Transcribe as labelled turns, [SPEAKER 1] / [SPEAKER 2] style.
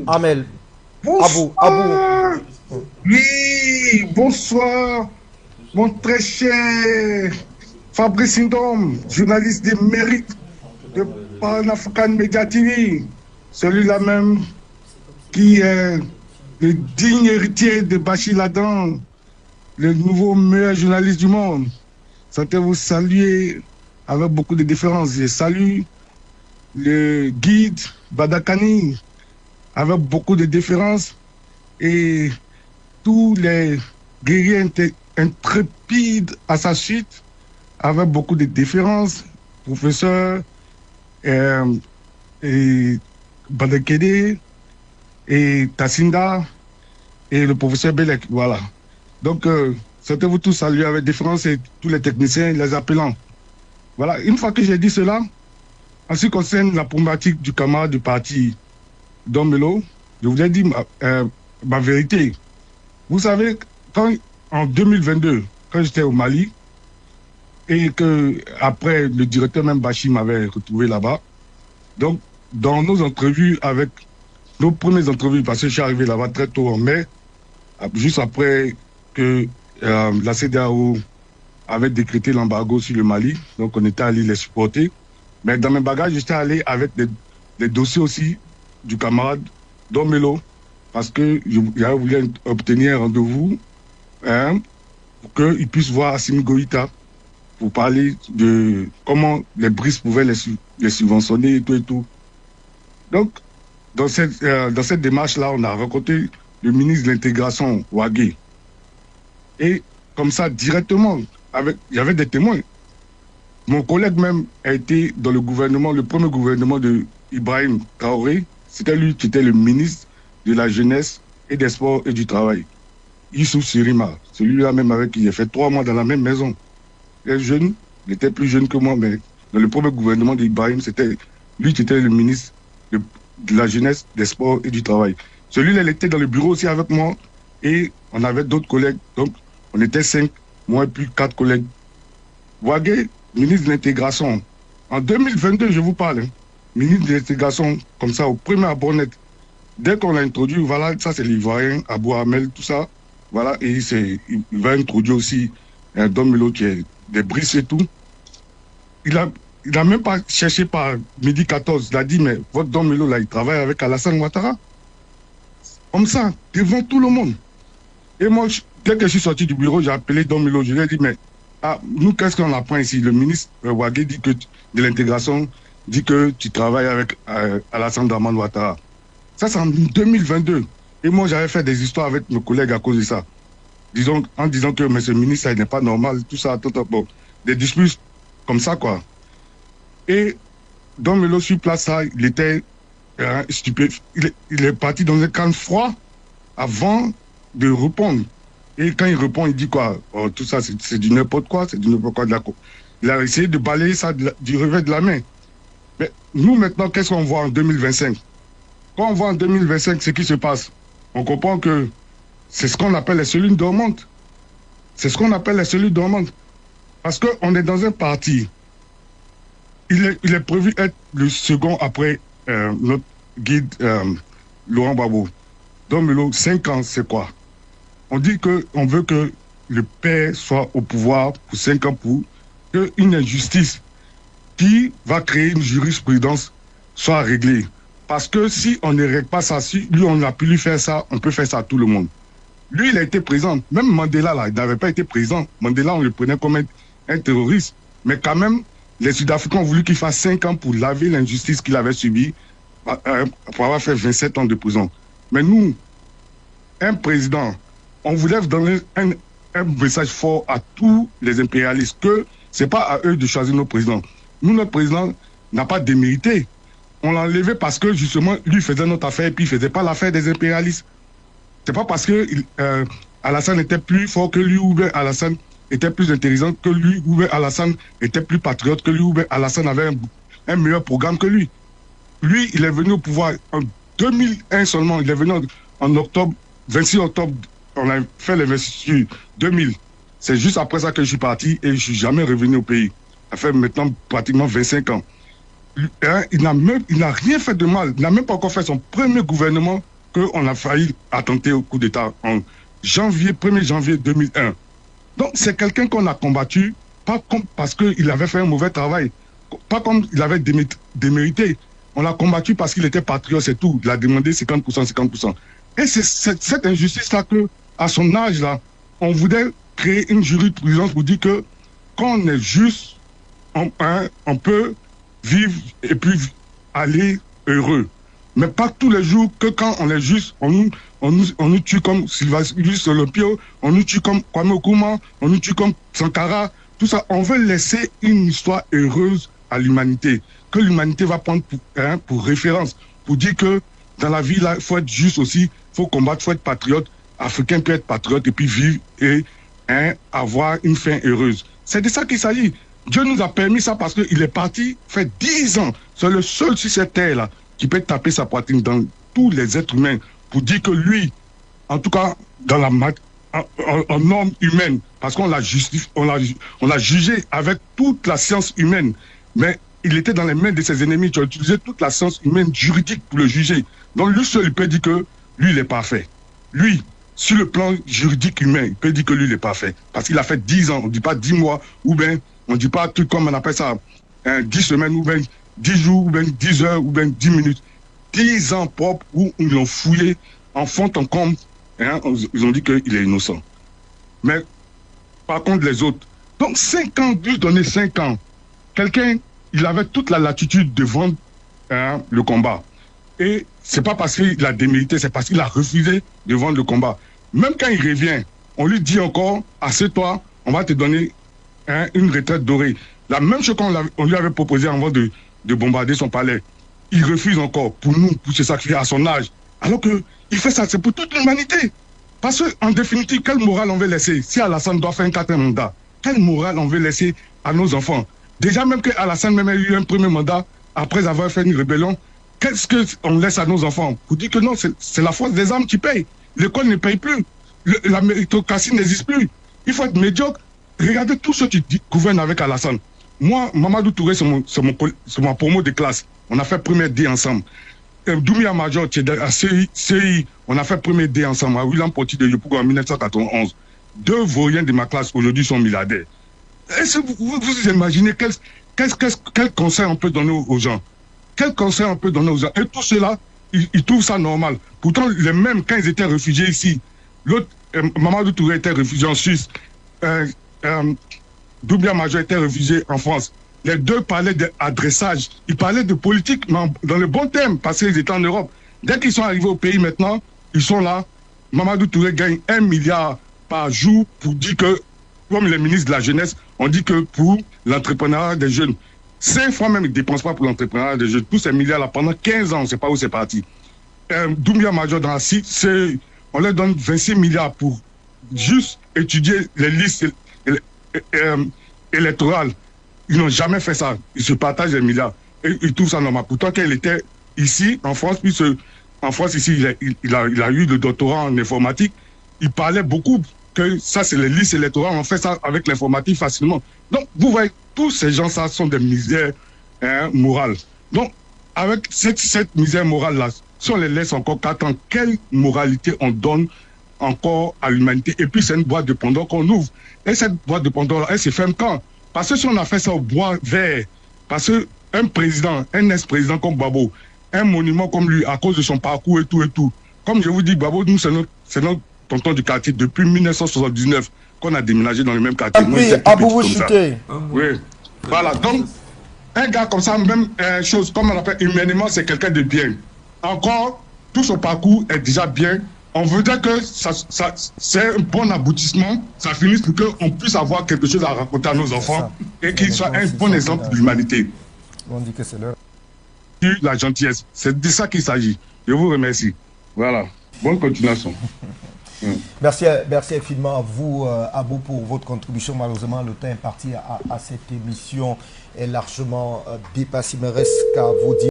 [SPEAKER 1] Amel, Abou.
[SPEAKER 2] Bonsoir. Oui, bonsoir, mon très cher Fabrice Ndom, journaliste de mérite de Pan-African Media TV. Celui-là même qui est le digne héritier de Bachir Ladan, le nouveau meilleur journaliste du monde. Sentez-vous saluer avec beaucoup de déférence. Je salue le guide Badakani avec beaucoup de déférence et tous les guerriers intrépides à sa suite, avec beaucoup de déférence, professeur euh, et Badekede et Tassinda et le professeur Belek. Voilà. Donc, souhaitez-vous tous saluer avec déférence et tous les techniciens, les appelants. Voilà. Une fois que j'ai dit cela, en ce qui concerne la problématique du camarade du parti Domelo, je vous ai dit ma vérité. Vous savez, en 2022, quand j'étais au Mali, et que après le directeur même Bachir m'avait retrouvé là-bas, donc dans nos entrevues avec nos premières entrevues, parce que je suis arrivé là-bas très tôt en mai, juste après que la CEDEAO avait décrété l'embargo sur le Mali, donc on était allé les supporter. Mais dans mes bagages, j'étais allé avec des dossiers aussi du camarade Domelo, parce que j'avais voulu obtenir un rendez-vous hein, pour qu'il puisse voir Assimi Goïta pour parler de comment les BRICS pouvaient les subventionner et tout et tout. Donc, dans cette démarche-là, on a rencontré le ministre de l'Intégration, Ouagé. Et comme ça, directement, il y avait des témoins. Mon collègue même a été dans le gouvernement, le premier gouvernement de Ibrahim Traoré. C'était lui qui était le ministre de la Jeunesse et des Sports et du Travail. Youssouf Sirima, celui-là même avec qui j'ai fait 3 mois dans la même maison. Il est jeune, il était plus jeune que moi, mais dans le premier gouvernement d'Ibrahim, c'était lui qui était le ministre de la Jeunesse, des Sports et du Travail. Celui-là, il était dans le bureau aussi avec moi et on avait d'autres collègues. Donc, on était 5, moi et puis 4 collègues. Ouagé, ministre de l'Intégration. En 2022, je vous parle, hein, ministre de l'Intégration, comme ça, au premier abord net. Dès qu'on l'a introduit, voilà, ça c'est l'Ivoirien, Abou Hamel, tout ça. Voilà, et il va introduire aussi un Dom Melo qui est des brises et tout. Il a même pas cherché par midi 14. Il a dit, mais votre Dom Melo, là, il travaille avec Alassane Ouattara. Comme ça, devant tout le monde. Et moi, dès que je suis sorti du bureau, j'ai appelé Dom Melo. Je lui ai dit, mais nous, qu'est-ce qu'on apprend ici? Le ministre Ouagé dit que de l'intégration dit que tu travailles avec Alassane Draman Ouattara. Ça, c'est en 2022. Et moi, j'avais fait des histoires avec mes collègues à cause de ça. Disons, en disant que mais ce ministre, ça n'est pas normal, tout ça, tout, bon, des disputes comme ça, quoi. Et Don Melo, sur place, là, il était stupéfait. Il est parti dans un camp froid avant de répondre. Et quand il répond, il dit quoi? Oh, tout ça, c'est du n'importe quoi, c'est du n'importe quoi de la. Il a essayé de balayer ça du revers de la main. Mais nous, maintenant, qu'est-ce qu'on voit en 2025? Quand on voit en 2025 ce qui se passe, on comprend que c'est ce qu'on appelle les cellules dormantes. C'est ce qu'on appelle les cellules dormantes. Parce qu'on est dans un parti. Il est prévu être le second après notre guide Laurent Gbagbo. Donc, 5 ans, c'est quoi? On dit qu'on veut que le père soit au pouvoir pour 5 ans pour qu'une injustice qui va créer une jurisprudence soit réglée. Parce que si on ne règle pas ça, si lui, on a pu lui faire ça, on peut faire ça à tout le monde. Lui, il a été présent. Même Mandela, là, il n'avait pas été présent. Mandela, on le prenait comme un terroriste. Mais quand même, les Sud-Africains ont voulu qu'il fasse 5 ans pour laver l'injustice qu'il avait subie pour avoir fait 27 ans de prison. Mais nous, un président, on voulait donner un message fort à tous les impérialistes que ce n'est pas à eux de choisir nos présidents. Nous, notre président n'a pas démérité. On l'a enlevé parce que justement, lui faisait notre affaire et puis il ne faisait pas l'affaire des impérialistes. C'est pas parce que Alassane était plus fort que lui ou bien Alassane était plus intelligent que lui ou bien Alassane était plus patriote que lui ou bien Alassane avait un meilleur programme que lui. Lui, il est venu au pouvoir en 2001 seulement. Il est venu en octobre, 26 octobre, on a fait l'investiture 2000. C'est juste après ça que je suis parti et je ne suis jamais revenu au pays. Ça fait maintenant pratiquement 25 ans. il n'a rien fait de mal. Il n'a même pas encore fait son premier gouvernement qu'on a failli attenter au coup d'État en 1er janvier 2001. Donc c'est quelqu'un qu'on a combattu, pas comme parce qu'il avait fait un mauvais travail, pas comme il avait démérité. On l'a combattu parce qu'il était patriote, c'est tout. Il a demandé 50%, 50%. Et c'est cette injustice-là que, à son âge-là, on voulait créer une jurisprudence pour dire que quand on est juste, on peut vivre et puis aller heureux. Mais pas tous les jours que quand on est juste, on nous tue comme Sylvanus Olympio, on nous tue comme Kwame Nkrumah, on nous tue comme Sankara. Tout ça, on veut laisser une histoire heureuse à l'humanité, que l'humanité va prendre pour référence, pour dire que dans la vie, là, il faut être juste aussi, il faut combattre, il faut être patriote. Africain peut être patriote et puis vivre et avoir une fin heureuse. C'est de ça qu'il s'agit. Dieu nous a permis ça parce qu'il est parti, fait 10 ans. C'est le seul sur cette terre-là qui peut taper sa poitrine dans tous les êtres humains pour dire que lui, en tout cas, dans en norme humaine, parce qu'on l'a jugé avec toute la science humaine, mais il était dans les mains de ses ennemis. Tu as utilisé toute la science humaine juridique pour le juger. Donc lui seul, il peut dire que lui, il est parfait. Lui, sur le plan juridique humain, il peut dire que lui, il est parfait. Parce qu'il a fait 10 ans, on ne dit pas 10 mois, ou bien, on ne dit pas un truc comme on appelle ça, 10 semaines, ou bien 10 jours, ou bien 10 heures, ou bien 10 minutes. 10 ans propres où ils l'ont fouillé en fond en comble. Ils ont dit qu'il est innocent. Mais par contre, les autres. Donc 5 ans, lui donner 5 ans. Quelqu'un, il avait toute la latitude de vendre le combat. Et c'est pas parce qu'il a démérité, c'est parce qu'il a refusé de vendre le combat. Même quand il revient, on lui dit encore, assieds-toi, on va te donner une retraite dorée. La même chose qu'on lui avait proposé avant de bombarder son palais. Il refuse encore pour nous, pour se sacrifier à son âge. Alors qu'il fait ça, c'est pour toute l'humanité. Parce qu'en définitive, quelle morale on veut laisser? Si Alassane doit faire un 4e mandat, quelle morale on veut laisser à nos enfants? Déjà, même que Alassane même a eu un premier mandat, après avoir fait une rébellion, qu'est-ce qu'on laisse à nos enfants? Pour dire que non, c'est la force des armes qui paye. L'école ne paye plus. La méritocratie n'existe plus. Il faut être médiocre. Regardez tous ceux qui gouvernent avec Alassane. Moi, Mamadou Touré, c'est mon promo de classe. On a fait premier D ensemble. Doumbia Major, à CI, on a fait premier D ensemble. À William Poti de Yopougo en 1991. 2 vauriens de ma classe aujourd'hui sont milliardaires. Est-ce que vous imaginez quel conseil on peut donner aux gens? Quel conseil on peut donner aux gens? Et tout cela, ils trouvent ça normal. Pourtant, les mêmes, quand ils étaient réfugiés ici, l'autre, Mamadou Touré était réfugié en Suisse. Doumbia Major était réfugié en France. Les deux parlaient d'adressage. Ils parlaient de politique, mais dans le bon terme, parce qu'ils étaient en Europe. Dès qu'ils sont arrivés au pays maintenant, ils sont là. Mamadou Touré gagne 1 milliard par jour pour dire que, comme les ministres de la jeunesse, on dit que pour l'entrepreneuriat des jeunes, 5 fois même, ils ne dépensent pas pour l'entrepreneuriat des jeunes. Tous ces milliards-là, pendant 15 ans, on ne sait pas où c'est parti. Doumbia Major, dans la site, on leur donne 26 milliards pour juste étudier les listes électorales. Ils n'ont jamais fait ça. Ils se partagent les milliards. Et ils trouvent ça normal. Pourtant, quand il était ici, en France, puis en France, ici, il a eu le doctorat en informatique. Il parlait beaucoup que ça, c'est les listes électorales. On fait ça avec l'informatique facilement. Donc, vous voyez, tous ces gens-là sont des misères morales. Donc, avec cette misère morale-là, si on les laisse encore 4 ans, quelle moralité on donne encore à l'humanité? Et puis, c'est une boîte de Pandore qu'on ouvre. Et cette boîte de Pandore, elle se ferme quand? Parce que si on a fait ça au bois vert, parce qu'un président, un ex-président comme Gbagbo, un monument comme lui, à cause de son parcours et tout, comme je vous dis, Gbagbo, nous, c'est notre tonton du quartier depuis 1979 qu'on a déménagé dans le même quartier.
[SPEAKER 1] Puis, Abou Bouchouté.
[SPEAKER 2] Oui, voilà. Donc, un gars comme ça, même chose, comme on appelle humainement, c'est quelqu'un de bien. Encore, tout son parcours est déjà bien. On voudrait que c'est un bon aboutissement, ça finisse pour qu'on puisse avoir quelque chose à raconter à nos enfants et qu'il soit un bon exemple de l'humanité.
[SPEAKER 1] On dit que c'est l'heure.
[SPEAKER 2] La gentillesse, c'est de ça qu'il s'agit. Je vous remercie. Voilà. Bonne continuation.
[SPEAKER 1] Merci infiniment à vous, Abou, pour votre contribution. Malheureusement, le temps imparti à cette émission est largement dépassé. Il me reste qu'à vous dire.